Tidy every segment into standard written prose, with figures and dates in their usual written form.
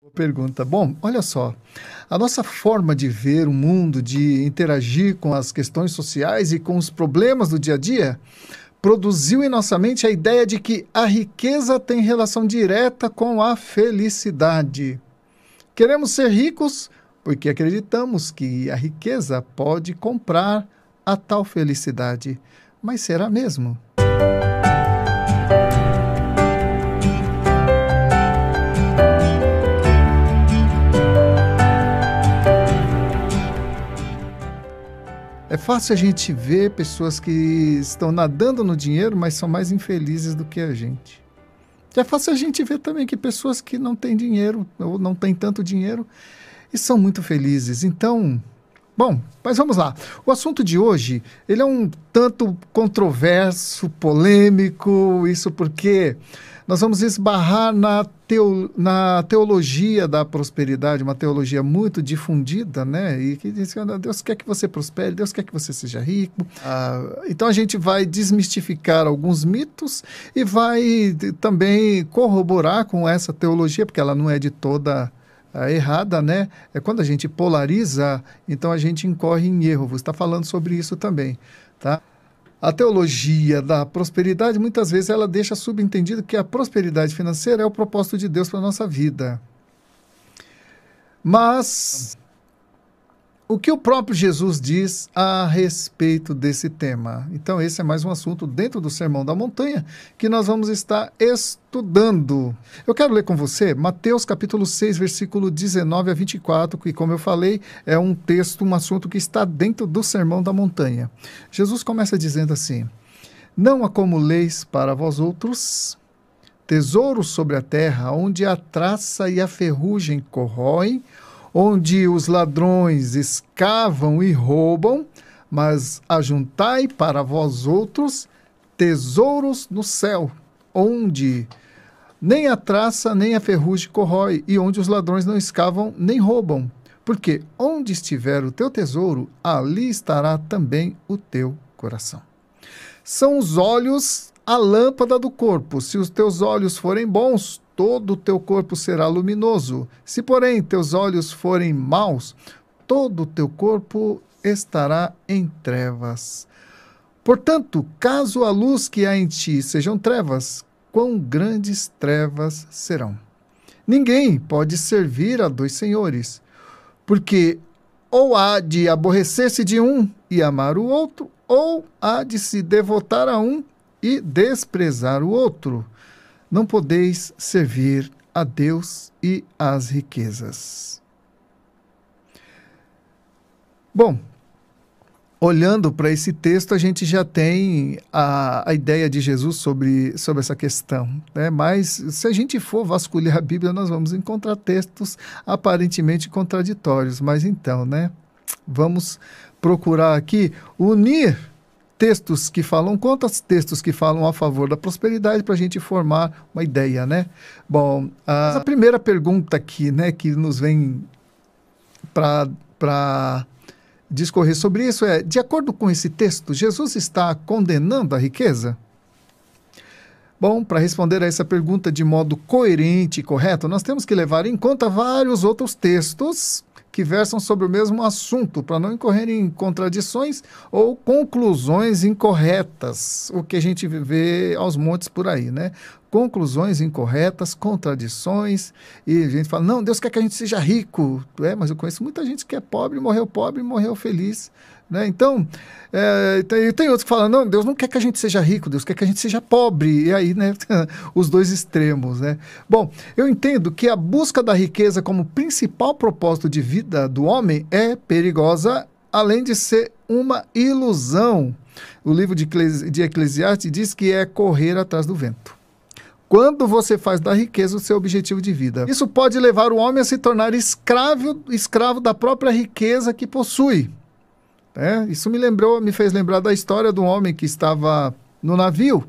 Boa pergunta. Bom, olha só, a nossa forma de ver o mundo, de interagir com as questões sociais e com os problemas do dia a dia, produziu em nossa mente a ideia de que a riqueza tem relação direta com a felicidade. Queremos ser ricos porque acreditamos que a riqueza pode comprar a tal felicidade. Mas será mesmo? É fácil a gente ver pessoas que estão nadando no dinheiro, mas são mais infelizes do que a gente. É fácil a gente ver também que pessoas que não têm dinheiro, ou não têm tanto dinheiro, e são muito felizes. Então, bom, mas vamos lá. O assunto de hoje, ele é um tanto controverso, polêmico, isso porque nós vamos esbarrar na teologia da prosperidade, uma teologia muito difundida, né? E que diz que Deus quer que você prospere, Deus quer que você seja rico. Então a gente vai desmistificar alguns mitos e vai também corroborar com essa teologia, porque ela não é de toda errada, né? É quando a gente polariza, então a gente incorre em erro. Você está falando sobre isso também, tá? A teologia da prosperidade, muitas vezes, ela deixa subentendido que a prosperidade financeira é o propósito de Deus para a nossa vida. Mas o que o próprio Jesus diz a respeito desse tema? Então, esse é mais um assunto dentro do Sermão da Montanha que nós vamos estar estudando. Eu quero ler com você Mateus capítulo 6, versículo 19 a 24, que, como eu falei, é um texto, um assunto que está dentro do Sermão da Montanha. Jesus começa dizendo assim: não acumuleis para vós outros tesouros sobre a terra, onde a traça e a ferrugem corroem, onde os ladrões escavam e roubam, mas ajuntai para vós outros tesouros no céu, onde nem a traça nem a ferrugem corrói, e onde os ladrões não escavam nem roubam. Porque onde estiver o teu tesouro, ali estará também o teu coração. São os olhos a lâmpada do corpo. Se os teus olhos forem bons, todo o teu corpo será luminoso. Se, porém, teus olhos forem maus, todo o teu corpo estará em trevas. Portanto, caso a luz que há em ti sejam trevas, quão grandes trevas serão. Ninguém pode servir a dois senhores, porque ou há de aborrecer-se de um e amar o outro, ou há de se devotar a um e desprezar o outro. Não podeis servir a Deus e às riquezas. Bom, olhando para esse texto, a gente já tem a ideia de Jesus sobre essa questão, né? Mas se a gente for vasculhar a Bíblia, nós vamos encontrar textos aparentemente contraditórios. Mas então, né? Vamos procurar aqui unir textos que falam contra, textos que falam a favor da prosperidade, para a gente formar uma ideia, né? Bom, a primeira pergunta aqui, né, que nos vem para discorrer sobre isso é: de acordo com esse texto, Jesus está condenando a riqueza? Bom, para responder a essa pergunta de modo coerente e correto, nós temos que levar em conta vários outros textos que versam sobre o mesmo assunto, para não incorrer em contradições ou conclusões incorretas, o que a gente vê aos montes por aí, né? Conclusões incorretas, contradições, e a gente fala, não, Deus quer que a gente seja rico, mas eu conheço muita gente que é pobre e morreu feliz, né? Então, tem outros que falam, não, Deus não quer que a gente seja rico, Deus quer que a gente seja pobre, e aí, né, os dois extremos, né? Bom, eu entendo que a busca da riqueza como principal propósito de vida do homem é perigosa, além de ser uma ilusão. O livro de Eclesiastes diz que é correr atrás do vento. Quando você faz da riqueza o seu objetivo de vida, isso pode levar o homem a se tornar escravo da própria riqueza que possui. Isso me fez lembrar da história de um homem que estava no navio,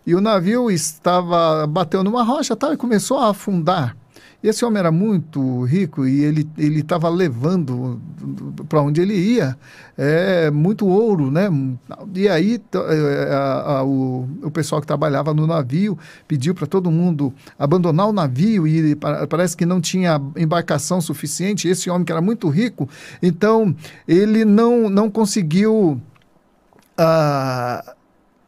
e o navio bateu numa rocha e começou a afundar. E esse homem era muito rico e ele estava levando para onde ele ia muito ouro, né? E aí o pessoal que trabalhava no navio pediu para todo mundo abandonar o navio e parece que não tinha embarcação suficiente. Esse homem que era muito rico, então ele não conseguiu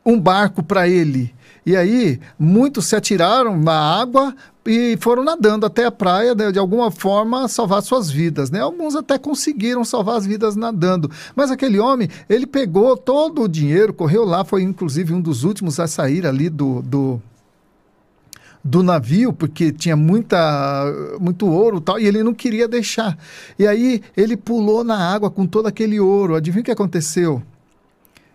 um barco para ele. E aí, muitos se atiraram na água e foram nadando até a praia, de alguma forma, salvar suas vidas, né? Alguns até conseguiram salvar as vidas nadando. Mas aquele homem, ele pegou todo o dinheiro, correu lá, foi inclusive um dos últimos a sair ali do navio, porque tinha muito ouro e tal, e ele não queria deixar. E aí, ele pulou na água com todo aquele ouro. Adivinha o que aconteceu?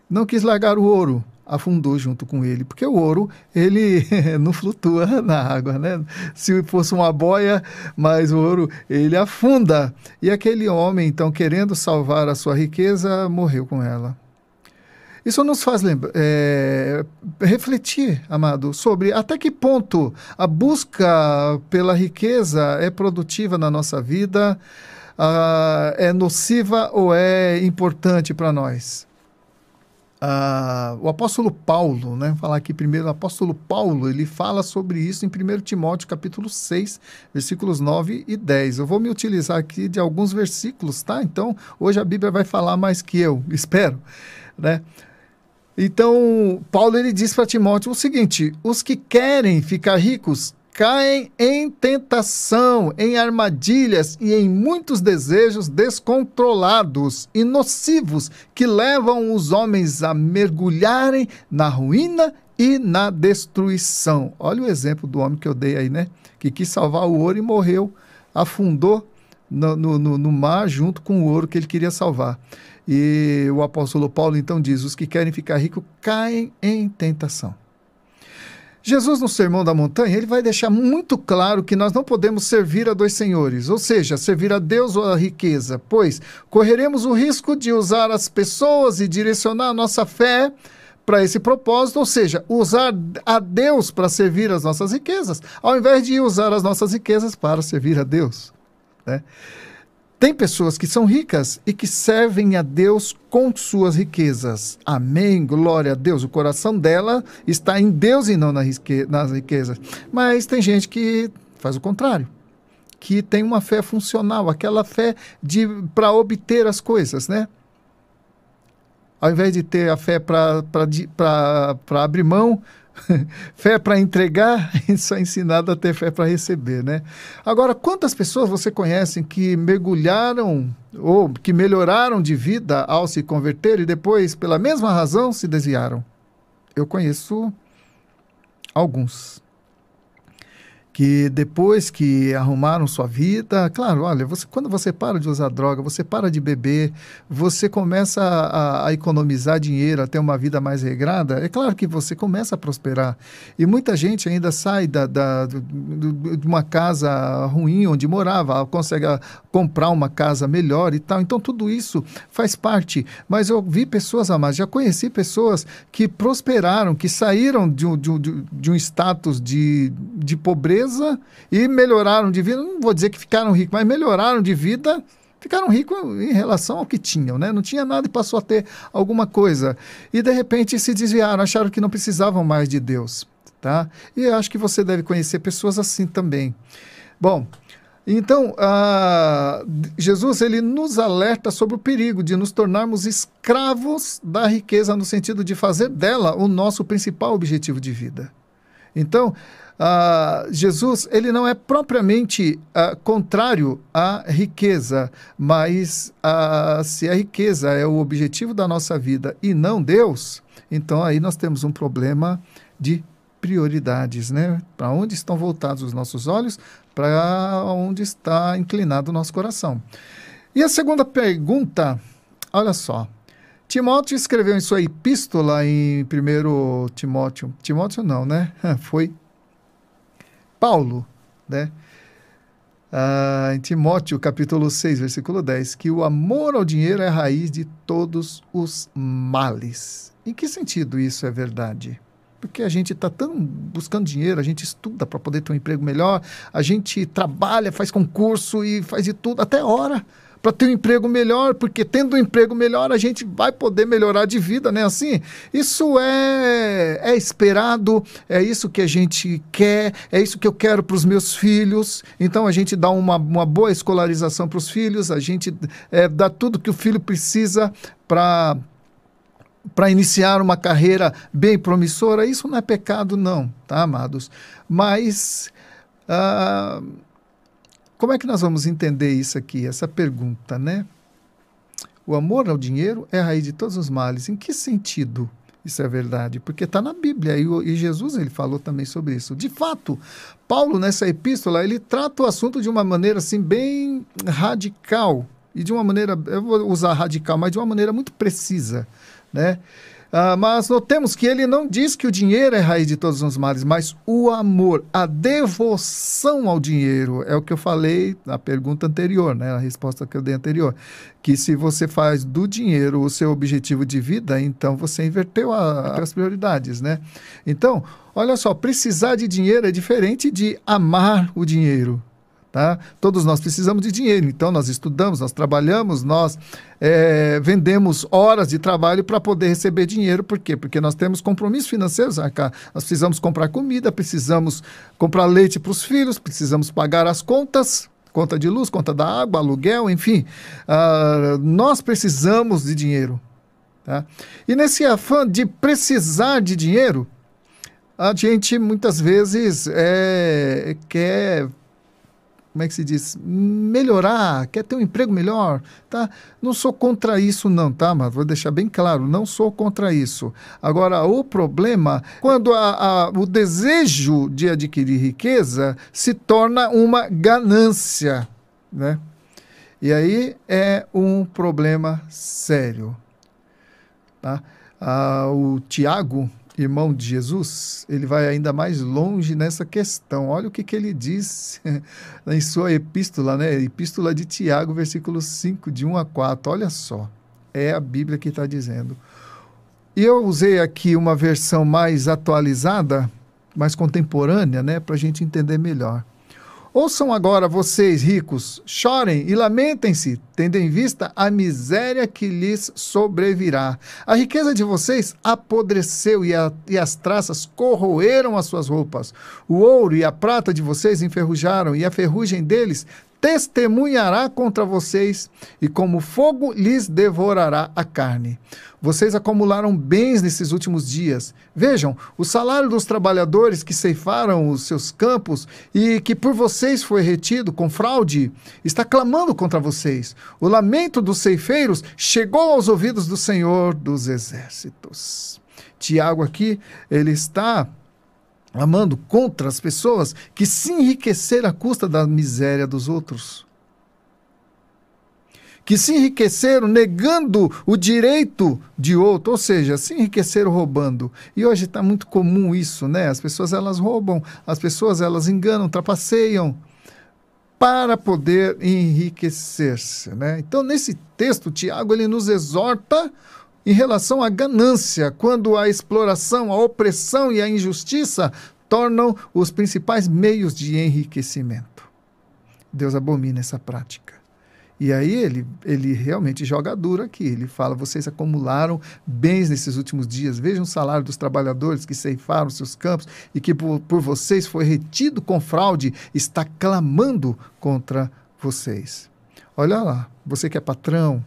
Não quis largar o ouro. Afundou junto com ele, porque o ouro, ele não flutua na água, né? Se fosse uma boia, mas o ouro, ele afunda. E aquele homem, então, querendo salvar a sua riqueza, morreu com ela. Isso nos faz refletir, amado, sobre até que ponto a busca pela riqueza é produtiva na nossa vida, é nociva ou é importante para nós. O apóstolo Paulo, né? Vou falar aqui primeiro, o apóstolo Paulo, ele fala sobre isso em 1 Timóteo, capítulo 6, versículos 9 e 10. Eu vou me utilizar aqui de alguns versículos, tá? Então, hoje a Bíblia vai falar mais que eu, espero, né? Então, Paulo, ele diz para Timóteo o seguinte: os que querem ficar ricos caem em tentação, em armadilhas e em muitos desejos descontrolados e nocivos que levam os homens a mergulharem na ruína e na destruição. Olha o exemplo do homem que eu dei aí, né? Que quis salvar o ouro e morreu, afundou no mar junto com o ouro que ele queria salvar. E o apóstolo Paulo então diz: os que querem ficar ricos caem em tentação. Jesus, no Sermão da Montanha, ele vai deixar muito claro que nós não podemos servir a dois senhores, ou seja, servir a Deus ou a riqueza, pois correremos o risco de usar as pessoas e direcionar a nossa fé para esse propósito, ou seja, usar a Deus para servir as nossas riquezas, ao invés de usar as nossas riquezas para servir a Deus, né? Tem pessoas que são ricas e que servem a Deus com suas riquezas. Amém, glória a Deus. O coração dela está em Deus e não nas riquezas. Mas tem gente que faz o contrário, que tem uma fé funcional, aquela fé para obter as coisas, né? Ao invés de ter a fé para abrir mão, fé para entregar, isso é ensinado a ter fé para receber, né? Agora, quantas pessoas você conhece que mergulharam ou que melhoraram de vida ao se converter e depois, pela mesma razão, se desviaram? Eu conheço alguns que depois que arrumaram sua vida, claro, olha, quando você para de usar droga, você para de beber, você começa a economizar dinheiro, a ter uma vida mais regrada, é claro que você começa a prosperar. E muita gente ainda sai de uma casa ruim onde morava, consegue comprar uma casa melhor e tal. Então, tudo isso faz parte. Mas eu vi pessoas, amadas, já conheci pessoas que prosperaram, que saíram de um status de pobreza e melhoraram de vida. Não vou dizer que ficaram ricos, mas melhoraram de vida, ficaram ricos em relação ao que tinham, né? Não tinha nada e passou a ter alguma coisa. E de repente se desviaram, acharam que não precisavam mais de Deus, tá? E eu acho que você deve conhecer pessoas assim também. Bom, então, Jesus, ele nos alerta sobre o perigo de nos tornarmos escravos da riqueza, no sentido de fazer dela o nosso principal objetivo de vida. Então, Jesus, ele não é propriamente contrário à riqueza, mas se a riqueza é o objetivo da nossa vida e não Deus, então aí nós temos um problema de prioridades, né? Para onde estão voltados os nossos olhos, para onde está inclinado o nosso coração. E a segunda pergunta, olha só, Timóteo escreveu em sua epístola em 1 Timóteo não, né? Foi Paulo, né? Em Timóteo, capítulo 6, versículo 10, que o amor ao dinheiro é a raiz de todos os males. Em que sentido isso é verdade? Porque a gente está tão buscando dinheiro, a gente estuda para poder ter um emprego melhor, a gente trabalha, faz concurso e faz de tudo, até hora, para ter um emprego melhor, porque tendo um emprego melhor a gente vai poder melhorar de vida, né? Assim, isso é esperado, é isso que a gente quer, é isso que eu quero para os meus filhos. Então a gente dá uma boa escolarização para os filhos, a gente dá tudo que o filho precisa para iniciar uma carreira bem promissora. Isso não é pecado não, tá, amados? Mas como é que nós vamos entender isso aqui, essa pergunta, né? O amor ao dinheiro é a raiz de todos os males. Em que sentido isso é verdade? Porque está na Bíblia e Jesus ele falou também sobre isso. De fato, Paulo nessa epístola ele trata o assunto de uma maneira assim bem radical e de uma maneira, eu vou usar radical, mas de uma maneira muito precisa, né? Mas notemos que ele não diz que o dinheiro é a raiz de todos os males, mas o amor, a devoção ao dinheiro. É o que eu falei na pergunta anterior, né? A resposta que eu dei anterior. Que se você faz do dinheiro o seu objetivo de vida, então você inverteu as prioridades, né? Então, olha só, precisar de dinheiro é diferente de amar o dinheiro. Tá? Todos nós precisamos de dinheiro, então nós estudamos, nós trabalhamos, nós vendemos horas de trabalho para poder receber dinheiro. Por quê? Porque nós temos compromissos financeiros. Nós precisamos comprar comida, precisamos comprar leite para os filhos, precisamos pagar as contas, conta de luz, conta da água, aluguel, enfim. Nós precisamos de dinheiro. Tá? E nesse afã de precisar de dinheiro, a gente muitas vezes quer... como é que se diz? Melhorar, quer ter um emprego melhor, tá? Não sou contra isso não, tá? Mas vou deixar bem claro, não sou contra isso. Agora, o problema, quando o desejo de adquirir riqueza se torna uma ganância, né? E aí é um problema sério, tá? O Tiago, irmão de Jesus, ele vai ainda mais longe nessa questão. Olha o que ele diz em sua epístola, né? Epístola de Tiago, versículo 5, de 1 a 4. Olha só, é a Bíblia que está dizendo. E eu usei aqui uma versão mais atualizada, mais contemporânea, né? Para a gente entender melhor. Ouçam agora, vocês ricos, chorem e lamentem-se, tendo em vista a miséria que lhes sobrevirá. A riqueza de vocês apodreceu e as traças corroeram as suas roupas. O ouro e a prata de vocês enferrujaram, e a ferrugem deles testemunhará contra vocês, e como fogo lhes devorará a carne. Vocês acumularam bens nesses últimos dias. Vejam, o salário dos trabalhadores que ceifaram os seus campos e que por vocês foi retido com fraude, está clamando contra vocês. O lamento dos ceifeiros chegou aos ouvidos do Senhor dos Exércitos. Tiago aqui, ele está amando contra as pessoas que se enriqueceram à custa da miséria dos outros. Que se enriqueceram negando o direito de outro, ou seja, se enriqueceram roubando. E hoje está muito comum isso, né? As pessoas elas roubam, as pessoas elas enganam, trapaceiam para poder enriquecer-se, né? Então, nesse texto, Tiago ele nos exorta em relação à ganância, quando a exploração, a opressão e a injustiça tornam os principais meios de enriquecimento. Deus abomina essa prática. E aí ele realmente joga duro aqui. Ele fala, vocês acumularam bens nesses últimos dias. Vejam o salário dos trabalhadores que ceifaram seus campos e que por vocês foi retido com fraude, está clamando contra vocês. Olha lá, você que é patrão,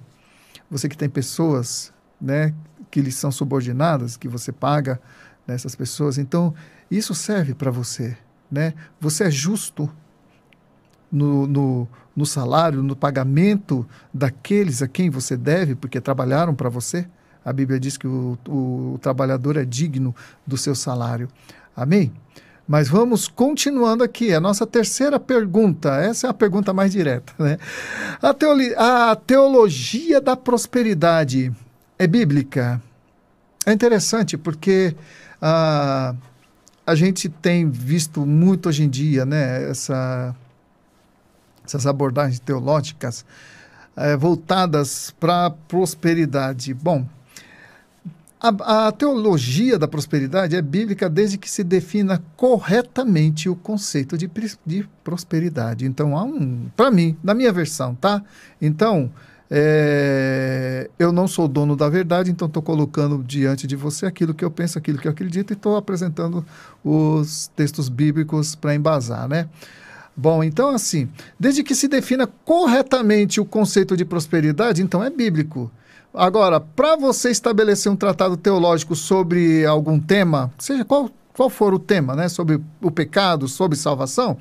você que tem pessoas, né, que lhes são subordinadas, que você paga nessas pessoas. Então, isso serve para você, né? Você é justo no salário, no pagamento daqueles a quem você deve, porque trabalharam para você. A Bíblia diz que o trabalhador é digno do seu salário. Amém? Mas vamos continuando aqui. A nossa terceira pergunta, essa é a pergunta mais direta, né? A teologia da prosperidade é bíblica? É interessante porque a gente tem visto muito hoje em dia, né, essas abordagens teológicas voltadas para a prosperidade. Bom, A teologia da prosperidade é bíblica desde que se defina corretamente o conceito de prosperidade. Então, para mim, na minha versão, tá? Então, eu não sou dono da verdade, então estou colocando diante de você aquilo que eu penso, aquilo que eu acredito, e estou apresentando os textos bíblicos para embasar, né? Bom, então assim, desde que se defina corretamente o conceito de prosperidade, então é bíblico. Agora, para você estabelecer um tratado teológico sobre algum tema, seja qual for o tema, né, sobre o pecado, sobre salvação,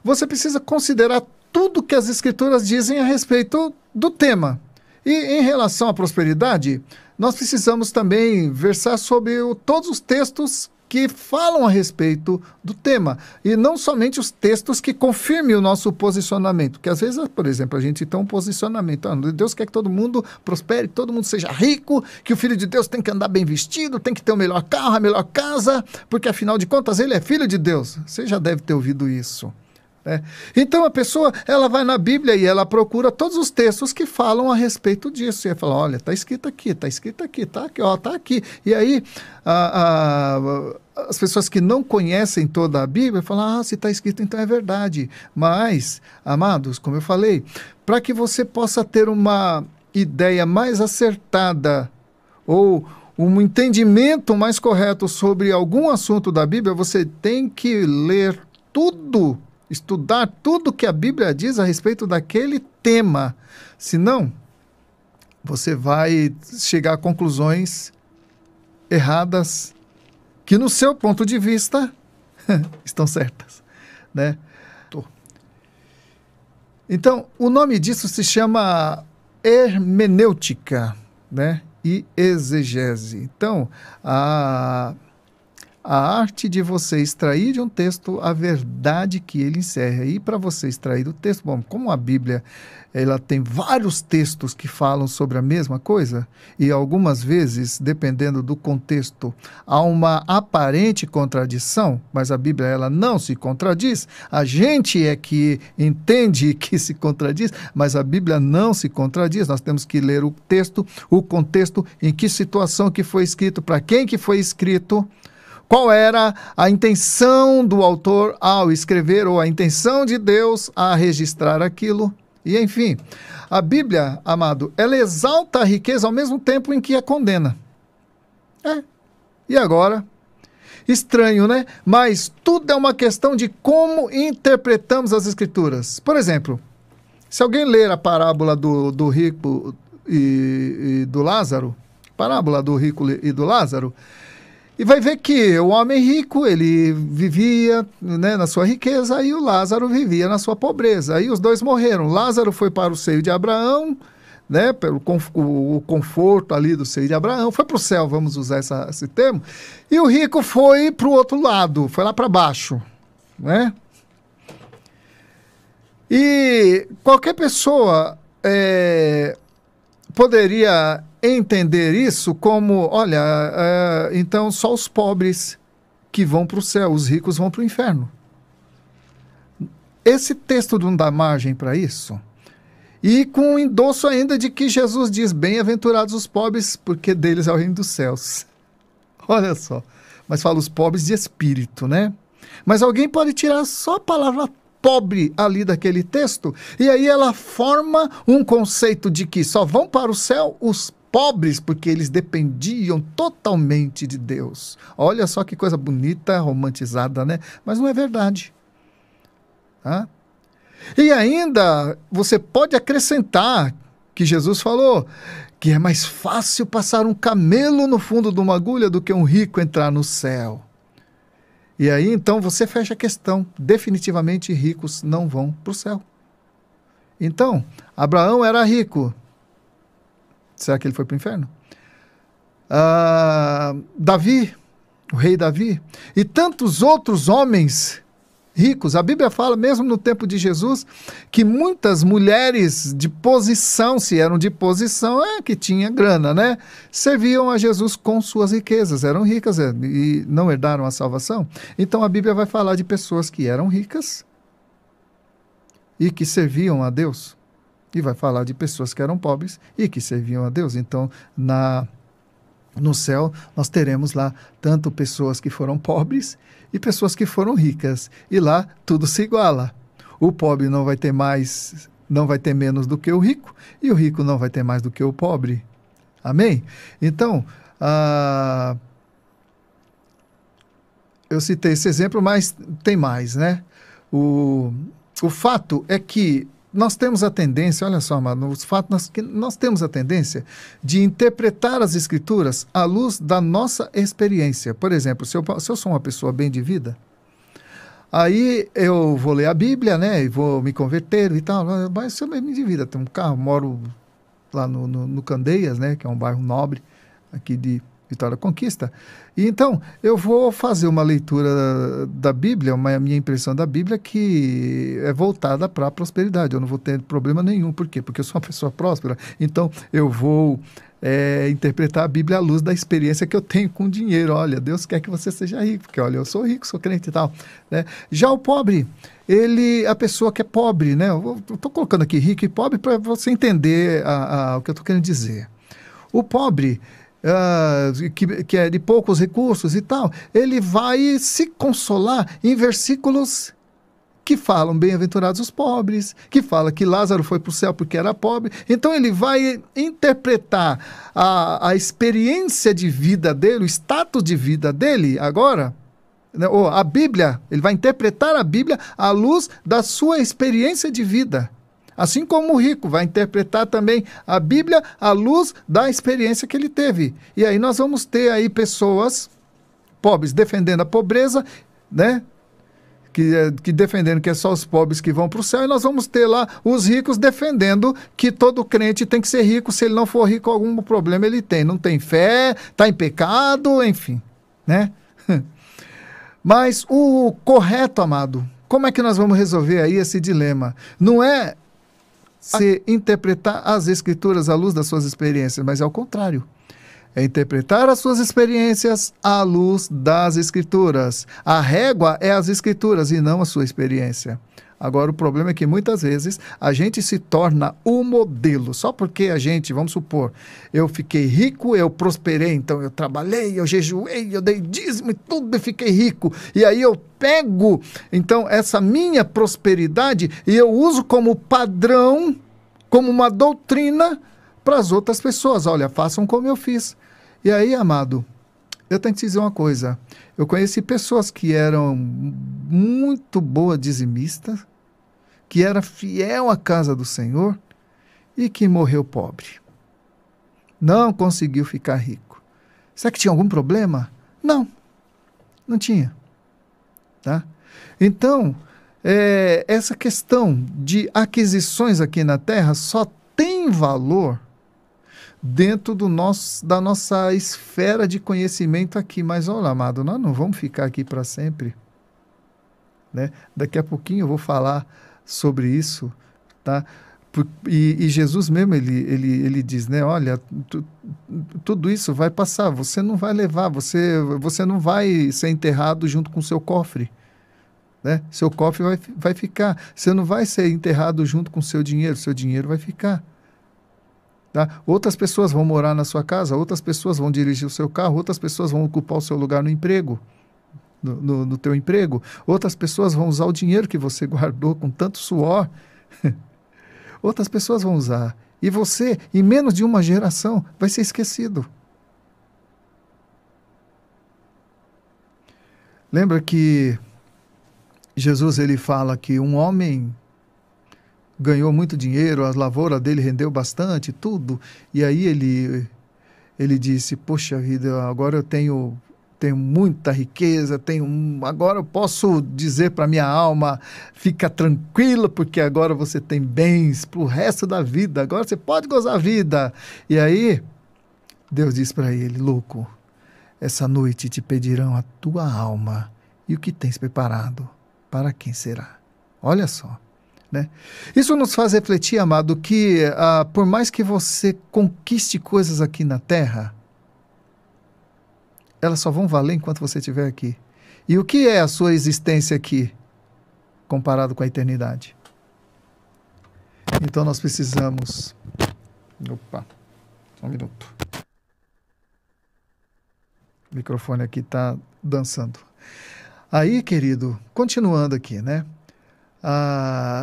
você precisa considerar tudo que as Escrituras dizem a respeito do tema. E em relação à prosperidade, nós precisamos também versar sobre todos os textos que falam a respeito do tema, e não somente os textos que confirmem o nosso posicionamento, porque às vezes, por exemplo, a gente tem um posicionamento, Deus quer que todo mundo prospere, que todo mundo seja rico, que o filho de Deus tem que andar bem vestido, tem que ter o melhor carro, a melhor casa, porque afinal de contas ele é filho de Deus. Você já deve ter ouvido isso. Então a pessoa, ela vai na Bíblia e ela procura todos os textos que falam a respeito disso, e ela fala, olha, está escrito aqui, está aqui, está aqui. E aí as pessoas que não conhecem toda a Bíblia falam, se está escrito, então é verdade. Mas, amados, como eu falei, para que você possa ter uma ideia mais acertada ou um entendimento mais correto sobre algum assunto da Bíblia, você tem que ler tudo, estudar tudo que a Bíblia diz a respeito daquele tema. Senão, você vai chegar a conclusões erradas que, no seu ponto de vista, estão certas, né? Então, o nome disso se chama hermenêutica, né? E exegese. Então, a arte de você extrair de um texto a verdade que ele encerra. E para você extrair do texto, bom, como a Bíblia ela tem vários textos que falam sobre a mesma coisa, e algumas vezes, dependendo do contexto, há uma aparente contradição, mas a Bíblia ela não se contradiz. A gente é que entende que se contradiz, mas a Bíblia não se contradiz. Nós temos que ler o texto, o contexto, em que situação que foi escrito, para quem que foi escrito, qual era a intenção do autor ao escrever, ou a intenção de Deus a registrar aquilo. E, enfim, a Bíblia, amado, ela exalta a riqueza ao mesmo tempo em que a condena. E agora? Estranho, né? Mas tudo é uma questão de como interpretamos as Escrituras. Por exemplo, se alguém ler a parábola do rico e do Lázaro, e vai ver que o homem rico, ele vivia, né, na sua riqueza, e o Lázaro vivia na sua pobreza. Aí os dois morreram. Lázaro foi para o seio de Abraão, né, pelo o conforto ali do seio de Abraão, foi para o céu, vamos usar esse termo, e o rico foi para o outro lado, foi lá para baixo, né? E qualquer pessoa poderia entender isso como, olha, então só os pobres que vão para o céu, os ricos vão para o inferno. Esse texto não dá margem para isso. E com um endosso ainda de que Jesus diz, bem-aventurados os pobres, porque deles é o reino dos céus. Olha só. Mas fala os pobres de espírito, né? Mas alguém pode tirar só a palavra pobre ali daquele texto, e aí ela forma um conceito de que só vão para o céu os pobres, porque eles dependiam totalmente de Deus. Olha só que coisa bonita, romantizada, né? Mas não é verdade. Tá? E ainda, você pode acrescentar que Jesus falou que é mais fácil passar um camelo no fundo de uma agulha do que um rico entrar no céu. E aí, então, você fecha a questão. Definitivamente, ricos não vão para o céu. Então, Abraão era rico. Será que ele foi para o inferno? Davi, o rei Davi, e tantos outros homens ricos. A Bíblia fala, mesmo no tempo de Jesus, que muitas mulheres de posição, se eram de posição, que tinha grana, né? Serviam a Jesus com suas riquezas, eram ricas e não herdaram a salvação. Então a Bíblia vai falar de pessoas que eram ricas e que serviam a Deus. E vai falar de pessoas que eram pobres e que serviam a Deus. Então, No céu, nós teremos lá tanto pessoas que foram pobres e pessoas que foram ricas. E lá tudo se iguala. O pobre não vai ter mais, não vai ter menos do que o rico, e o rico não vai ter mais do que o pobre. Amém? Então, eu citei esse exemplo, mas tem mais, né? O fato é que nós temos a tendência, olha só, mano, os fatos nós temos a tendência de interpretar as escrituras à luz da nossa experiência. Por exemplo, se eu sou uma pessoa bem de vida, aí eu vou ler a Bíblia, né, e vou me converter e tal, mas se eu bem de vida, tenho um carro, moro lá no Candeias, né, que é um bairro nobre aqui de Vitória da Conquista. E então, eu vou fazer uma leitura da Bíblia, a minha impressão da Bíblia que é voltada para a prosperidade. Eu não vou ter problema nenhum. Por quê? Porque eu sou uma pessoa próspera. Então, eu vou interpretar a Bíblia à luz da experiência que eu tenho com dinheiro. Olha, Deus quer que você seja rico, porque olha, eu sou rico, sou crente e tal, né? Já o pobre, a pessoa que é pobre, né? Eu estou colocando aqui rico e pobre para você entender o que eu estou querendo dizer. O pobre, que é de poucos recursos e tal, ele vai se consolar em versículos que falam bem-aventurados os pobres, que fala que Lázaro foi para o céu porque era pobre. Então ele vai interpretar a experiência de vida dele, o status de vida dele agora, né, ou a Bíblia, ele vai interpretar a Bíblia à luz da sua experiência de vida. Assim como o rico vai interpretar também a Bíblia à luz da experiência que ele teve. E aí nós vamos ter aí pessoas pobres defendendo a pobreza, né? Que defendendo que é só os pobres que vão para o céu, e nós vamos ter lá os ricos defendendo que todo crente tem que ser rico, se ele não for rico, algum problema ele tem. Não tem fé, está em pecado, enfim, né? Mas o correto, amado, como é que nós vamos resolver aí esse dilema? Não é se interpretar as escrituras à luz das suas experiências, mas é o contrário. É interpretar as suas experiências à luz das escrituras. A régua é as escrituras e não a sua experiência. Agora, o problema é que muitas vezes a gente se torna o modelo. Só porque a gente, vamos supor, eu fiquei rico, eu prosperei, então eu trabalhei, eu jejuei, eu dei dízimo e tudo e fiquei rico. E aí eu pego, então, essa minha prosperidade e eu uso como padrão, como uma doutrina para as outras pessoas. Olha, façam como eu fiz. E aí, amado, eu tenho que te dizer uma coisa. Eu conheci pessoas que eram muito boas dizimistas, que era fiel à casa do Senhor e que morreu pobre. Não conseguiu ficar rico. Será que tinha algum problema? Não, não tinha. Tá? Então, essa questão de aquisições aqui na Terra só tem valor dentro da nossa esfera de conhecimento aqui. Mas, olha, amado, nós não vamos ficar aqui para sempre. Né? Daqui a pouquinho eu vou falar sobre isso. Tá? E Jesus mesmo, ele diz, né? Olha, tudo isso vai passar, você não vai levar, você não vai ser enterrado junto com o seu cofre. Né? Seu cofre vai ficar. Você não vai ser enterrado junto com o seu dinheiro vai ficar. Tá? Outras pessoas vão morar na sua casa, outras pessoas vão dirigir o seu carro, outras pessoas vão ocupar o seu lugar no emprego, no teu emprego, outras pessoas vão usar o dinheiro que você guardou com tanto suor, outras pessoas vão usar, e você, em menos de uma geração, vai ser esquecido. Lembra que Jesus ele fala que um homem ganhou muito dinheiro, a lavoura dele rendeu bastante, tudo. E aí ele disse, poxa vida, agora eu tenho muita riqueza, agora eu posso dizer para minha alma, fica tranquila, porque agora você tem bens para o resto da vida, agora você pode gozar a vida. E aí, Deus diz para ele, louco, essa noite te pedirão a tua alma, e o que tens preparado, para quem será? Olha só. Né? Isso nos faz refletir, amado, que por mais que você conquiste coisas aqui na Terra, elas só vão valer enquanto você estiver aqui. E o que é a sua existência aqui, comparado com a eternidade? Então nós precisamos... Opa, só um minuto. O microfone aqui está dançando. Aí, querido, continuando aqui, né?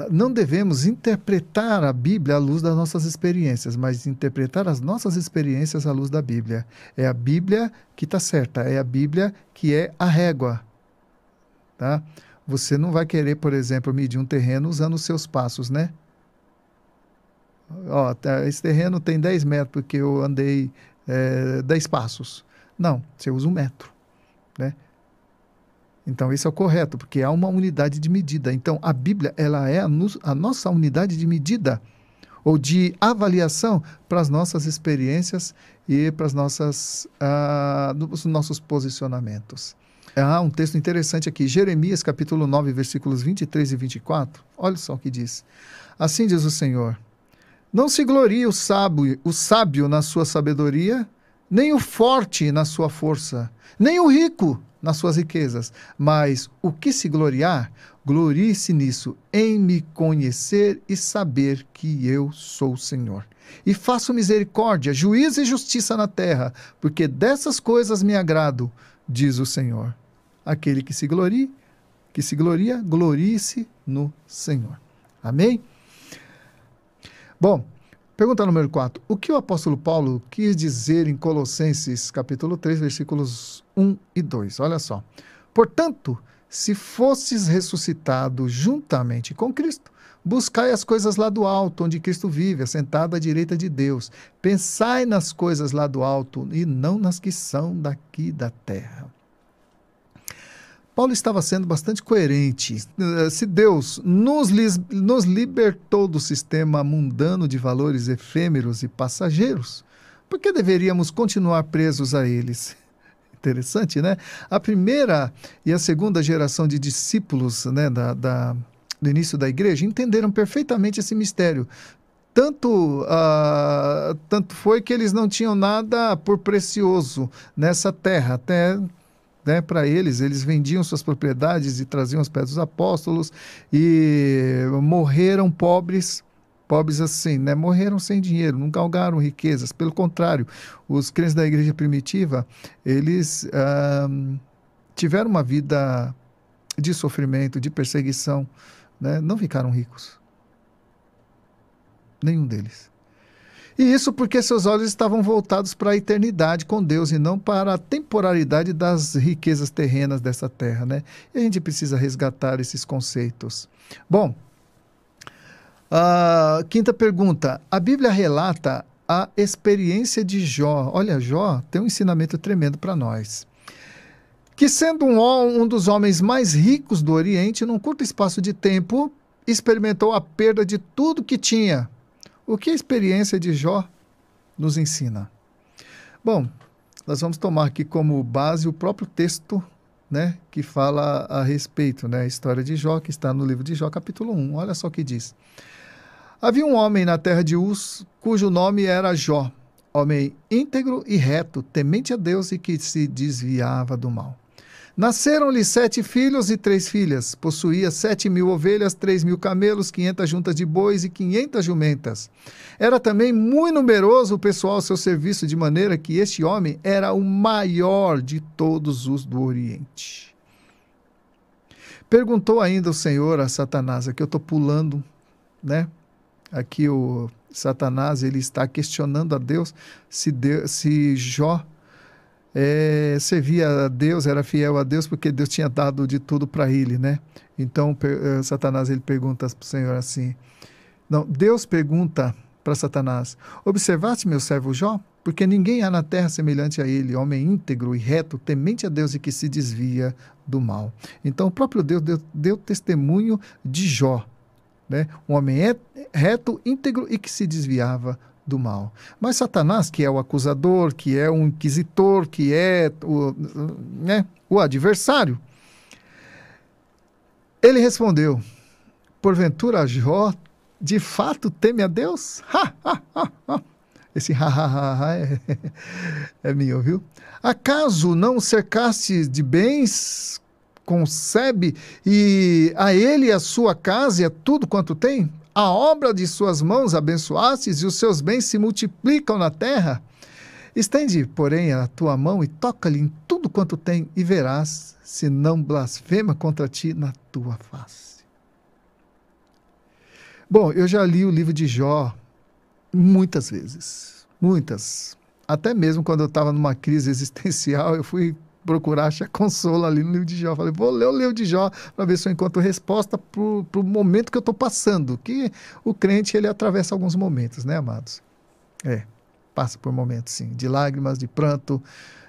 Não devemos interpretar a Bíblia à luz das nossas experiências, mas interpretar as nossas experiências à luz da Bíblia. É a Bíblia que está certa, é a Bíblia que é a régua. Tá? Você não vai querer, por exemplo, medir um terreno usando os seus passos, né? Ó, esse terreno tem 10 metros porque eu andei 10 passos. Não, você usa 1 metro, né? Então, esse é o correto, porque há uma unidade de medida. Então, a Bíblia, ela é a nossa unidade de medida ou de avaliação para as nossas experiências e para os nossos posicionamentos. Há um texto interessante aqui, Jeremias, capítulo 9, versículos 23 e 24. Olha só o que diz. Assim diz o Senhor: não se glorie o sábio na sua sabedoria, nem o forte na sua força, nem o rico nas suas riquezas, mas o que se gloriar, glorie-se nisso, em me conhecer e saber que eu sou o Senhor. E faço misericórdia, juízo e justiça na terra, porque dessas coisas me agrado, diz o Senhor. Aquele que se gloria, glorie-se no Senhor. Amém? Bom, pergunta número 4. O que o apóstolo Paulo quis dizer em Colossenses, capítulo 3, versículos 1 e 2? Olha só. Portanto, se fostes ressuscitado juntamente com Cristo, buscai as coisas lá do alto, onde Cristo vive, assentado à direita de Deus. Pensai nas coisas lá do alto e não nas que são daqui da terra. Paulo estava sendo bastante coerente. Se Deus nos libertou do sistema mundano de valores efêmeros e passageiros, por que deveríamos continuar presos a eles? Interessante, né? A primeira e a segunda geração de discípulos, né, do início da igreja entenderam perfeitamente esse mistério. Tanto foi que eles não tinham nada por precioso nessa terra, até... para eles vendiam suas propriedades e traziam aos pés dos apóstolos e morreram pobres assim, né? Morreram sem dinheiro, não galgaram riquezas. Pelo contrário, os crentes da igreja primitiva, eles tiveram uma vida de sofrimento, de perseguição, né? Não ficaram ricos. Nenhum deles. E isso porque seus olhos estavam voltados para a eternidade com Deus e não para a temporalidade das riquezas terrenas dessa terra, né? E a gente precisa resgatar esses conceitos. Bom, quinta pergunta. A Bíblia relata a experiência de Jó. Olha, Jó tem um ensinamento tremendo para nós. Que sendo um dos homens mais ricos do Oriente, num curto espaço de tempo, experimentou a perda de tudo que tinha. O que a experiência de Jó nos ensina? Bom, nós vamos tomar aqui como base o próprio texto, né, que fala a respeito, né, a história de Jó, que está no livro de Jó, capítulo 1. Olha só o que diz. Havia um homem na terra de Uz, cujo nome era Jó, homem íntegro e reto, temente a Deus e que se desviava do mal. Nasceram-lhe 7 filhos e 3 filhas. Possuía 7.000 ovelhas, 3.000 camelos, 500 juntas de bois e 500 jumentas. Era também muito numeroso o pessoal ao seu serviço, de maneira que este homem era o maior de todos os do Oriente. Perguntou ainda o Senhor a Satanás, aqui eu estou pulando, né? Aqui o Satanás, ele está questionando a Deus se Jó servia a Deus, era fiel a Deus, porque Deus tinha dado de tudo para ele, né? Então, Satanás, ele pergunta para o Senhor assim... Não, Deus pergunta para Satanás, observaste meu servo Jó? Porque ninguém há na terra semelhante a ele, homem íntegro e reto, temente a Deus e que se desvia do mal. Então, o próprio Deus deu testemunho de Jó, né? Um homem reto, íntegro e que se desviava do mal. Mas Satanás, que é o acusador, que é o inquisitor, que é o adversário, ele respondeu, porventura Jó de fato teme a Deus? Esse é meu, viu? Acaso não cercaste de bens, concebe, e a ele, a sua casa e a tudo quanto tem? A obra de suas mãos abençoastes e os seus bens se multiplicam na terra? Estende, porém, a tua mão e toca-lhe em tudo quanto tem e verás se não blasfema contra ti na tua face. Bom, eu já li o livro de Jó muitas vezes, muitas. Até mesmo quando eu estava numa crise existencial, eu fui procurar achar consolo ali no livro de Jó. Falei, vou ler o livro de Jó para ver se eu encontro resposta para o momento que eu estou passando. Que o crente, ele atravessa alguns momentos, né, amados? Passa por momentos, sim, de lágrimas, de pranto,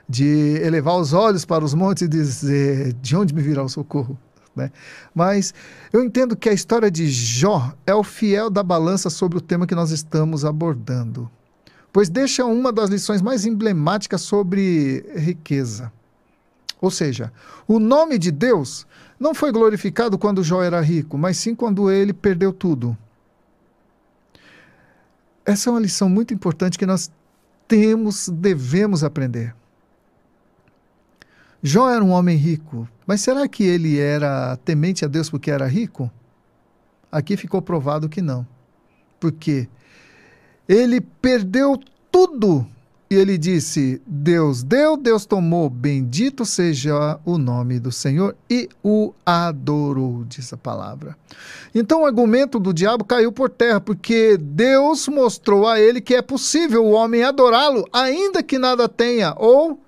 de elevar os olhos para os montes e dizer, de onde me virá o socorro? Né? Mas eu entendo que a história de Jó é o fiel da balança sobre o tema que nós estamos abordando, pois deixa uma das lições mais emblemáticas sobre riqueza. Ou seja, o nome de Deus não foi glorificado quando Jó era rico, mas sim quando ele perdeu tudo. Essa é uma lição muito importante que nós devemos aprender. Jó era um homem rico, mas será que ele era temente a Deus porque era rico? Aqui ficou provado que não. Porque ele perdeu tudo e ele disse, Deus deu, Deus tomou, bendito seja o nome do Senhor, e o adorou, diz a palavra. Então o argumento do diabo caiu por terra, porque Deus mostrou a ele que é possível o homem adorá-lo, ainda que nada tenha, ou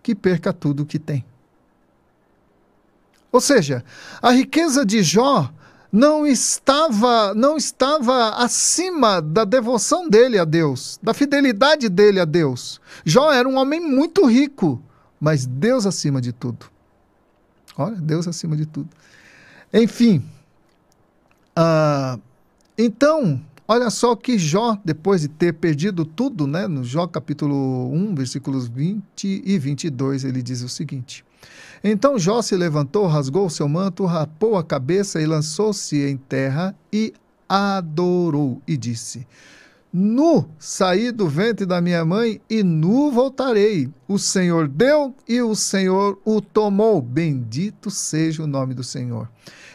que perca tudo o que tem. Ou seja, a riqueza de Jó não estava acima da devoção dele a Deus, da fidelidade dele a Deus. Jó era um homem muito rico, mas Deus acima de tudo. Olha, Deus acima de tudo. Enfim, então, olha só que Jó, depois de ter perdido tudo, né, no Jó capítulo 1, versículos 20 e 22, ele diz o seguinte: então Jó se levantou, rasgou o seu manto, rapou a cabeça e lançou-se em terra e adorou e disse, nu saí do ventre da minha mãe e nu voltarei. O Senhor deu e o Senhor o tomou. Bendito seja o nome do Senhor.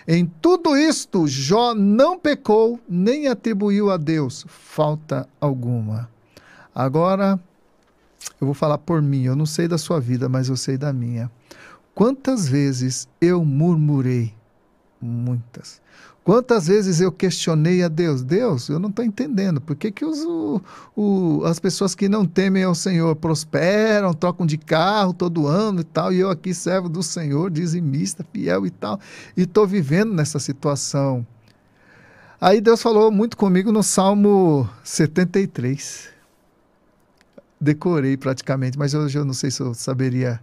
Em tudo isto, Jó não pecou, nem atribuiu a Deus falta alguma. Agora, eu vou falar por mim, eu não sei da sua vida, mas eu sei da minha. Quantas vezes eu murmurei? Muitas. Quantas vezes eu questionei a Deus? Deus, eu não estou entendendo. Por que as pessoas que não temem ao Senhor prosperam, trocam de carro todo ano e tal, e eu aqui, servo do Senhor, dizimista, fiel e tal, e estou vivendo nessa situação. Aí Deus falou muito comigo no Salmo 73. Decorei praticamente, mas hoje eu não sei se eu saberia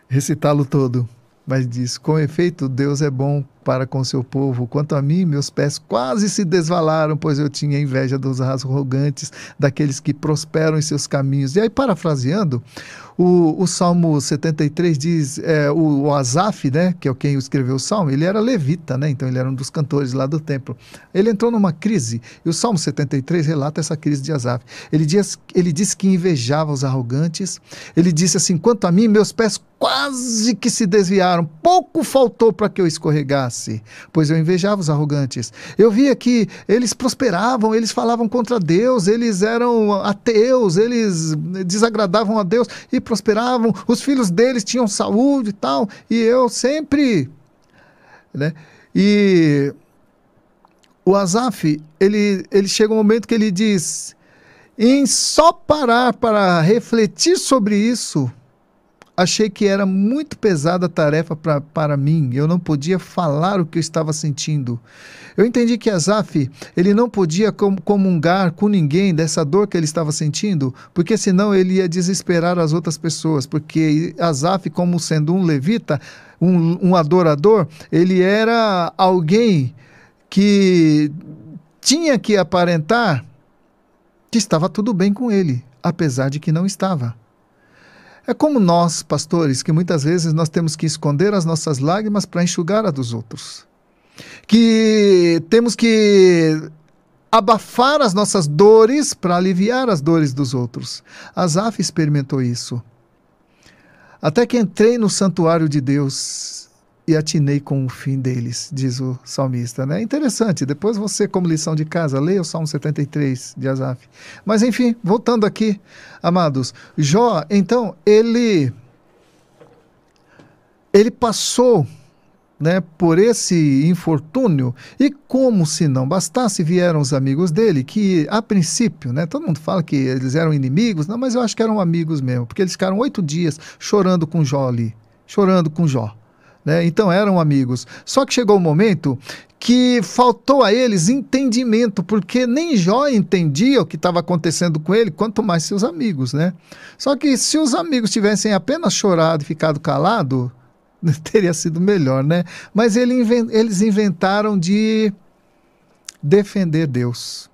recitá-lo todo, mas diz, com efeito Deus é bom para com seu povo, quanto a mim meus pés quase se desvalaram, pois eu tinha inveja dos arrogantes, daqueles que prosperam em seus caminhos. E aí, parafraseando, o Salmo 73 diz, o Asaf, né, que é quem escreveu o Salmo, ele era levita, né, então ele era um dos cantores lá do templo. Ele entrou numa crise, e o Salmo 73 relata essa crise de Asaf. Ele diz que invejava os arrogantes, ele disse assim, quanto a mim, meus pés quase que se desviaram, pouco faltou para que eu escorregasse, pois eu invejava os arrogantes. Eu via que eles prosperavam, eles falavam contra Deus, eles eram ateus, eles desagradavam a Deus e prosperavam, os filhos deles tinham saúde e tal, e eu sempre, né? E o Asaf, ele chega um momento que ele diz, em só parar para refletir sobre isso, achei que era muito pesada a tarefa para mim, eu não podia falar o que eu estava sentindo. Eu entendi que Asaf, ele não podia comungar com ninguém dessa dor que ele estava sentindo, porque senão ele ia desesperar as outras pessoas, porque Asaf, como sendo um levita, um adorador, ele era alguém que tinha que aparentar que estava tudo bem com ele, apesar de que não estava. É como nós, pastores, que muitas vezes nós temos que esconder as nossas lágrimas para enxugar a dos outros. Que temos que abafar as nossas dores para aliviar as dores dos outros. Asaf experimentou isso. Até que entrei no santuário de Deus e atinei com o fim deles, diz o salmista, né? Interessante, depois você, como lição de casa, leia o Salmo 73 de Asaf. Mas enfim, voltando aqui, amados, Jó, então, ele passou, né, por esse infortúnio, e como se não bastasse, vieram os amigos dele, que a princípio, né, todo mundo fala que eles eram inimigos, não, mas eu acho que eram amigos mesmo, porque eles ficaram 8 dias chorando com Jó ali, chorando com Jó. Né? Então eram amigos. Só que chegou um momento que faltou a eles entendimento, porque nem Jó entendia o que estava acontecendo com ele, quanto mais seus amigos, né? Só que se os amigos tivessem apenas chorado e ficado calado, teria sido melhor, né? Mas eles inventaram de defender Deus.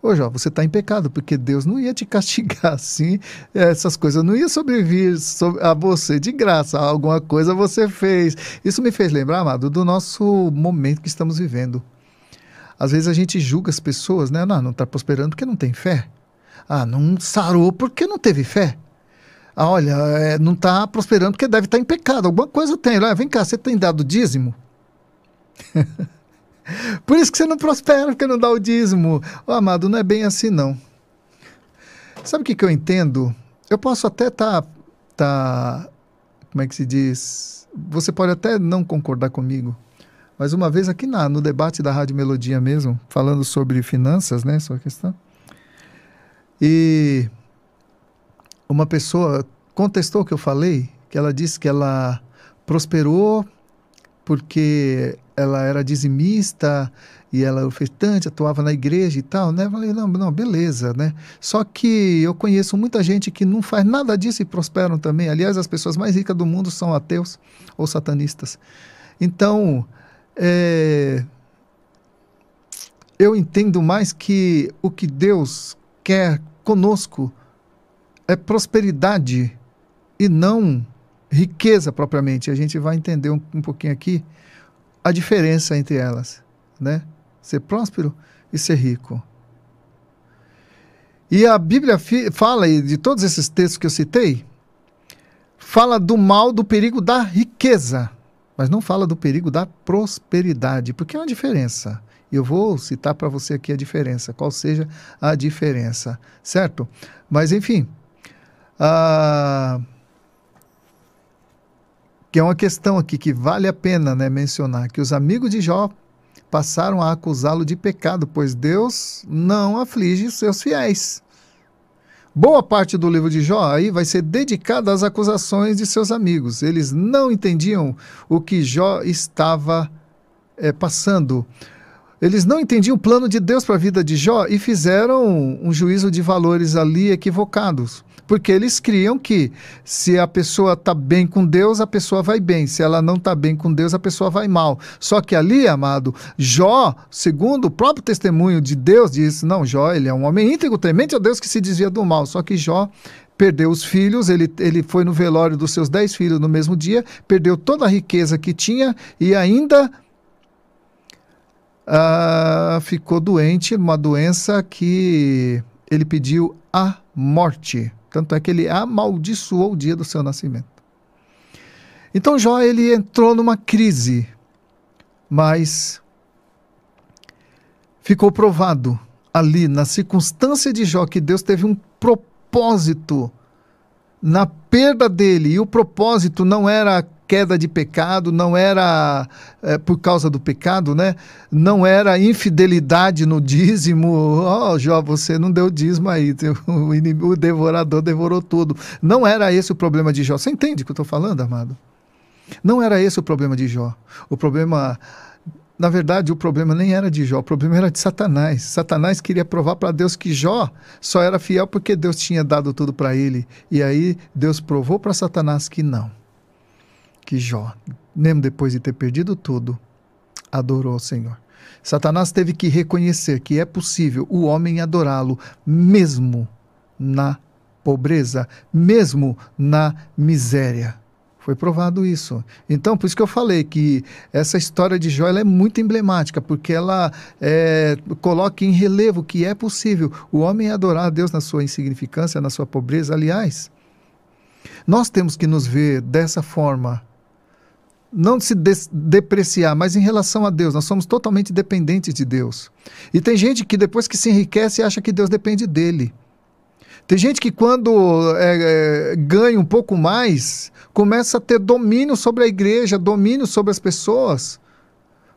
Ô Jó, você está em pecado, porque Deus não ia te castigar assim, essas coisas não iam sobreviver a você de graça, alguma coisa você fez. Isso me fez lembrar, amado, do nosso momento que estamos vivendo. Às vezes a gente julga as pessoas, né? Não está prosperando porque não tem fé. Ah, não sarou porque não teve fé. Ah, olha, não está prosperando porque deve estar em pecado, alguma coisa tem. Vem cá, você tem dado dízimo? Por isso que você não prospera, porque não dá o dízimo. Oh, amado, não é bem assim, não. Sabe o que eu entendo? Eu posso até como é que se diz? Você pode até não concordar comigo, mas uma vez aqui no debate da Rádio Melodia mesmo, falando sobre finanças, né, sua questão, e uma pessoa contestou o que eu falei, que ela disse que ela prosperou porque ela era dizimista e ela era ofertante, atuava na igreja e tal, né? Eu falei, não, beleza, né? Só que eu conheço muita gente que não faz nada disso e prosperam também. Aliás, as pessoas mais ricas do mundo são ateus ou satanistas. Então, eu entendo mais que o que Deus quer conosco é prosperidade e não riqueza propriamente. A gente vai entender um pouquinho aqui a diferença entre elas, né? Ser próspero e ser rico. E a Bíblia fala, e de todos esses textos que eu citei, fala do mal, do perigo da riqueza, mas não fala do perigo da prosperidade, porque é uma diferença. E eu vou citar para você aqui a diferença, qual seja a diferença, certo? Mas, enfim, que é uma questão aqui que vale a pena, né, mencionar, que os amigos de Jó passaram a acusá-lo de pecado, pois Deus não aflige os seus fiéis. Boa parte do livro de Jó aí vai ser dedicada às acusações de seus amigos. Eles não entendiam o que Jó estava passando. Eles não entendiam o plano de Deus para a vida de Jó e fizeram um juízo de valores ali equivocados. Porque eles criam que se a pessoa está bem com Deus, a pessoa vai bem. Se ela não está bem com Deus, a pessoa vai mal. Só que ali, amado, Jó, segundo o próprio testemunho de Deus, diz, não, Jó, ele é um homem íntegro, temente a Deus que se desvia do mal. Só que Jó perdeu os filhos, ele foi no velório dos seus 10 filhos no mesmo dia, perdeu toda a riqueza que tinha e ainda ficou doente, uma doença que ele pediu a morte. Tanto é que ele amaldiçoou o dia do seu nascimento. Então Jó, ele entrou numa crise, mas ficou provado ali, na circunstância de Jó, que Deus teve um propósito na perda dele, e o propósito não era a queda de pecado, não era por causa do pecado, né? Não era infidelidade no dízimo. Oh, Jó, você não deu dízimo aí, o devorador devorou tudo. Não era esse o problema de Jó. Você entende o que eu estou falando, amado? Não era esse o problema de Jó. O problema, na verdade, o problema nem era de Jó, o problema era de Satanás. Satanás queria provar para Deus que Jó só era fiel porque Deus tinha dado tudo para ele. E aí Deus provou para Satanás que não. Que Jó, mesmo depois de ter perdido tudo, adorou ao Senhor. Satanás teve que reconhecer que é possível o homem adorá-lo mesmo na pobreza, mesmo na miséria. Foi provado isso. Então, por isso que eu falei que essa história de Jó ela é muito emblemática, porque ela coloca em relevo que é possível o homem adorar a Deus na sua insignificância, na sua pobreza. Aliás, nós temos que nos ver dessa forma, não se depreciar, mas em relação a Deus. Nós somos totalmente dependentes de Deus. E tem gente que depois que se enriquece acha que Deus depende dele. Tem gente que quando ganha um pouco mais, começa a ter domínio sobre a igreja, domínio sobre as pessoas,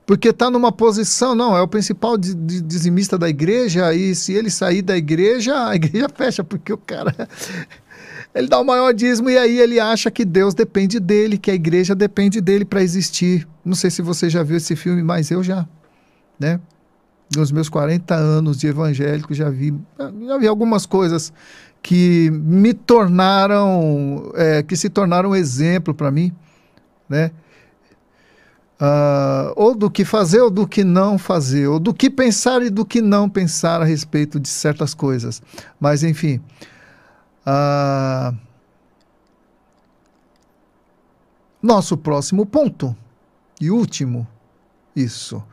porque está numa posição, não, é o principal dizimista da igreja, e se ele sair da igreja, a igreja fecha, porque o cara, ele dá o maior dízimo, e aí ele acha que Deus depende dele, que a igreja depende dele para existir. Não sei se você já viu esse filme, mas eu já, né? Nos meus 40 anos de evangélico, já vi algumas coisas que me tornaram, que se tornaram exemplo para mim, né? Ou do que fazer ou do que não fazer, ou do que pensar e do que não pensar a respeito de certas coisas. Mas, enfim, nosso próximo ponto e último, isso.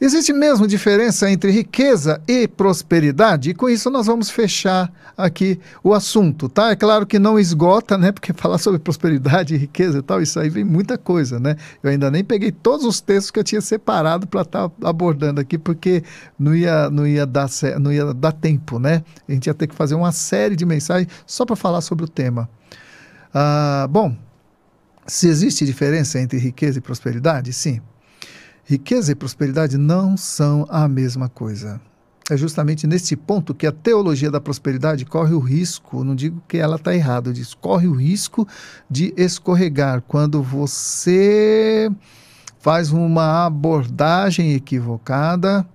Existe mesmo diferença entre riqueza e prosperidade? E com isso nós vamos fechar aqui o assunto, tá? É claro que não esgota, né? Porque falar sobre prosperidade e riqueza e tal, isso aí vem muita coisa, né? Eu ainda nem peguei todos os textos que eu tinha separado para estar abordando aqui, porque não ia dar tempo, né? A gente ia ter que fazer uma série de mensagens só para falar sobre o tema. Bom, se existe diferença entre riqueza e prosperidade? Sim. Riqueza e prosperidade não são a mesma coisa. É justamente nesse ponto que a teologia da prosperidade corre o risco, não digo que ela está errada, eu digo, corre o risco de escorregar quando você faz uma abordagem equivocada,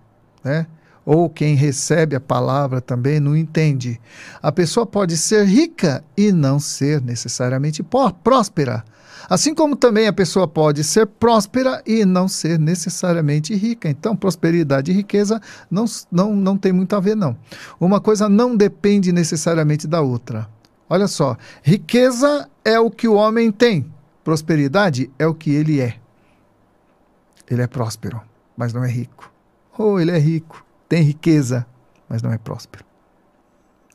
né? Ou quem recebe a palavra também não entende. A pessoa pode ser rica e não ser necessariamente próspera. Assim como também a pessoa pode ser próspera e não ser necessariamente rica. Então, prosperidade e riqueza não tem muito a ver, não. Uma coisa não depende necessariamente da outra. Olha só, riqueza é o que o homem tem. Prosperidade é o que ele é. Ele é próspero, mas não é rico. Ou ele é rico, tem riqueza, mas não é próspero.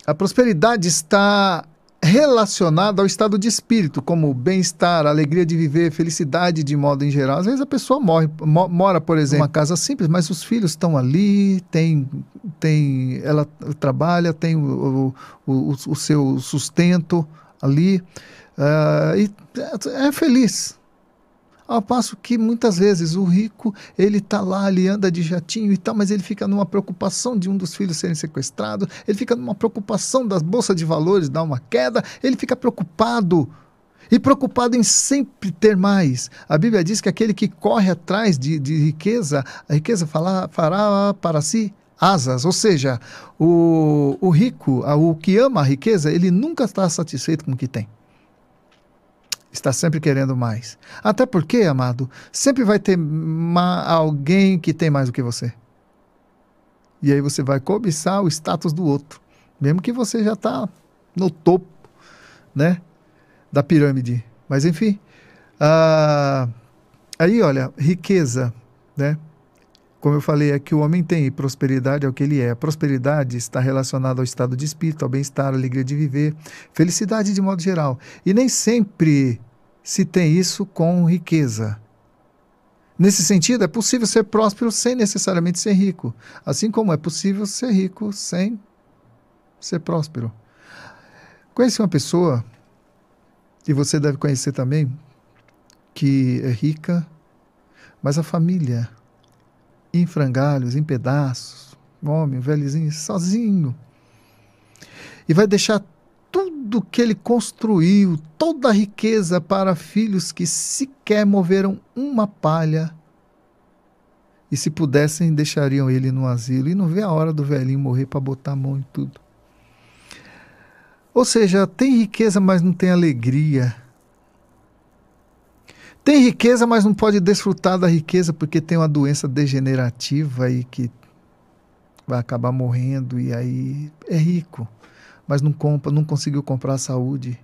A prosperidade está relacionada ao estado de espírito, como bem-estar, alegria de viver, felicidade de modo em geral. Às vezes a pessoa mora, por exemplo, numa casa simples, mas os filhos estão ali, ela trabalha, tem o seu sustento ali, e é feliz. Ao passo que muitas vezes o rico, ele está lá, ele anda de jatinho e tal, mas ele fica numa preocupação de um dos filhos serem sequestrados, ele fica numa preocupação das bolsas de valores dar uma queda, ele fica preocupado, e preocupado em sempre ter mais. A Bíblia diz que aquele que corre atrás de riqueza, a riqueza fará para si asas, ou seja, o rico, o que ama a riqueza, ele nunca está satisfeito com o que tem. Está sempre querendo mais. Até porque, amado, sempre vai ter alguém que tem mais do que você. E aí você vai cobiçar o status do outro. Mesmo que você já está no topo, né, da pirâmide. Mas enfim. Aí, olha, riqueza, né? Como eu falei, é que o homem tem, e prosperidade é o que ele é. A prosperidade está relacionada ao estado de espírito, ao bem-estar, à alegria de viver, felicidade de modo geral. E nem sempre se tem isso com riqueza. Nesse sentido, é possível ser próspero sem necessariamente ser rico. Assim como é possível ser rico sem ser próspero. Conheci uma pessoa, e você deve conhecer também, que é rica, mas a família em frangalhos, em pedaços, um homem, um velhozinho, sozinho. E vai deixar tudo que ele construiu, toda a riqueza para filhos que sequer moveram uma palha. E se pudessem, deixariam ele no asilo. E não vê a hora do velhinho morrer para botar a mão em tudo. Ou seja, tem riqueza, mas não tem alegria. Tem riqueza, mas não pode desfrutar da riqueza porque tem uma doença degenerativa e que vai acabar morrendo, e aí é rico, mas não conseguiu comprar a saúde.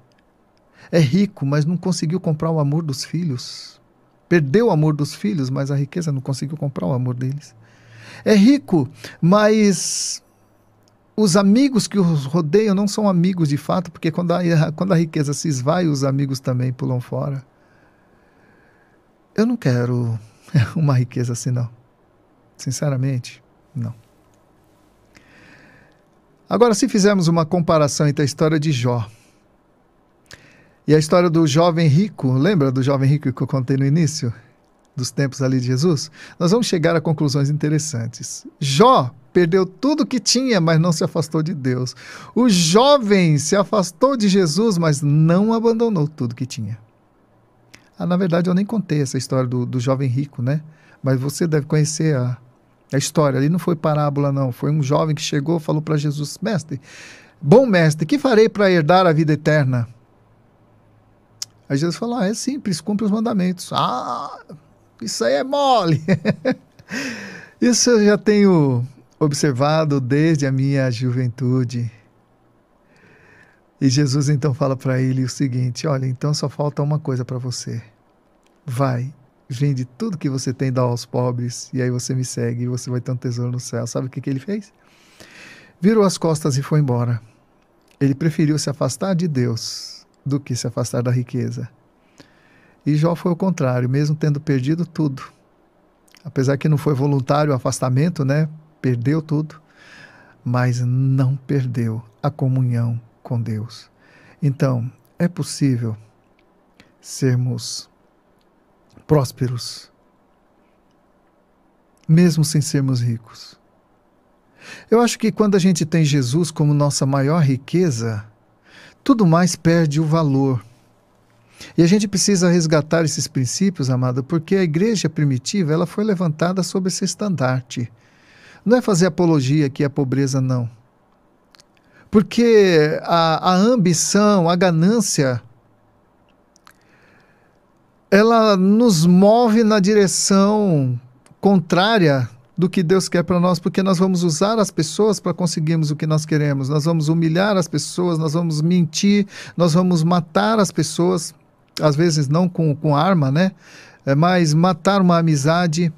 É rico, mas não conseguiu comprar o amor dos filhos. Perdeu o amor dos filhos, mas a riqueza não conseguiu comprar o amor deles. É rico, mas os amigos que os rodeiam não são amigos de fato, porque quando a riqueza se esvai, os amigos também pulam fora. Eu não quero uma riqueza assim, não. Sinceramente, não. Agora, se fizermos uma comparação entre a história de Jó e a história do jovem rico, lembra do jovem rico que eu contei no início dos tempos ali de Jesus? Nós vamos chegar a conclusões interessantes. Jó perdeu tudo que tinha, mas não se afastou de Deus. O jovem se afastou de Jesus, mas não abandonou tudo que tinha. Na verdade, eu nem contei essa história do jovem rico, né? Mas você deve conhecer a história. Ali não foi parábola, não. Foi um jovem que chegou e falou para Jesus: mestre, bom mestre, que farei para herdar a vida eterna? Aí Jesus falou: é simples, cumpre os mandamentos. Isso aí é mole. Isso eu já tenho observado desde a minha juventude. E Jesus então fala para ele o seguinte: olha, então só falta uma coisa para você. Vai, vende tudo que você tem, dá aos pobres, e aí você me segue e você vai ter um tesouro no céu. Sabe o que ele fez? Virou as costas e foi embora. Ele preferiu se afastar de Deus do que se afastar da riqueza. E Jó foi o contrário, mesmo tendo perdido tudo. Apesar que não foi voluntário o afastamento, né? Perdeu tudo, mas não perdeu a comunhão com Deus. Então, é possível sermos prósperos, mesmo sem sermos ricos. Eu acho que quando a gente tem Jesus como nossa maior riqueza, tudo mais perde o valor. E a gente precisa resgatar esses princípios, amado, porque a igreja primitiva ela foi levantada sob esse estandarte. Não é fazer apologia aqui à pobreza, não. Porque a ambição, a ganância, ela nos move na direção contrária do que Deus quer para nós, porque nós vamos usar as pessoas para conseguirmos o que nós queremos. Nós vamos humilhar as pessoas, nós vamos mentir, nós vamos matar as pessoas, às vezes não com arma, né? Mas matar uma amizade,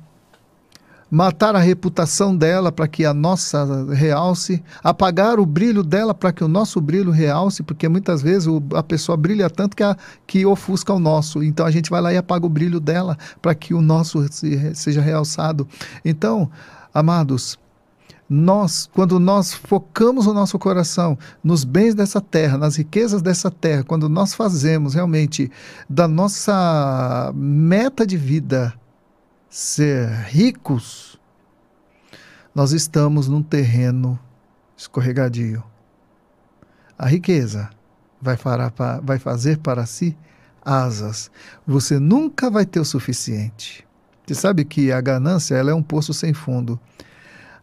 matar a reputação dela para que a nossa realce, apagar o brilho dela para que o nosso brilho realce, porque muitas vezes a pessoa brilha tanto que ofusca o nosso. Então a gente vai lá e apaga o brilho dela para que o nosso seja realçado. Então, amados, quando nós focamos o nosso coração nos bens dessa terra, nas riquezas dessa terra, quando nós fazemos realmente da nossa meta de vida ser ricos, nós estamos num terreno escorregadio. A riqueza vai fazer para si asas. Você nunca vai ter o suficiente. Você sabe que a ganância ela é um poço sem fundo.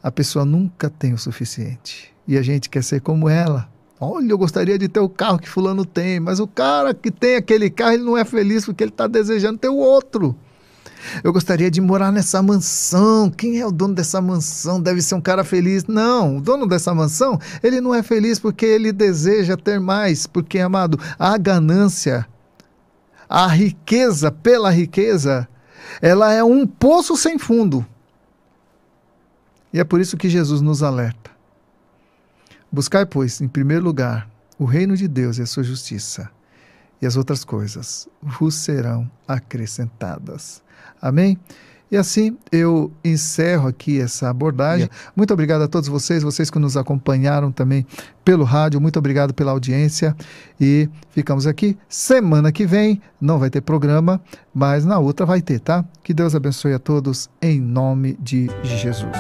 A pessoa nunca tem o suficiente. E a gente quer ser como ela. Olha, eu gostaria de ter o carro que fulano tem, mas o cara que tem aquele carro, ele não é feliz porque ele está desejando ter o outro. Eu gostaria de morar nessa mansão. Quem é o dono dessa mansão? Deve ser um cara feliz. Não, o dono dessa mansão, ele não é feliz porque ele deseja ter mais. Porque, amado, a ganância, a riqueza pela riqueza, ela é um poço sem fundo. E é por isso que Jesus nos alerta. Buscai, pois, em primeiro lugar, o reino de Deus e a sua justiça, e as outras coisas vos serão acrescentadas. Amém? E assim eu encerro aqui essa abordagem. Muito obrigado a todos vocês que nos acompanharam também pelo rádio. Muito obrigado pela audiência. E ficamos aqui. Semana que vem não vai ter programa, mas na outra vai ter, tá? Que Deus abençoe a todos em nome de Jesus.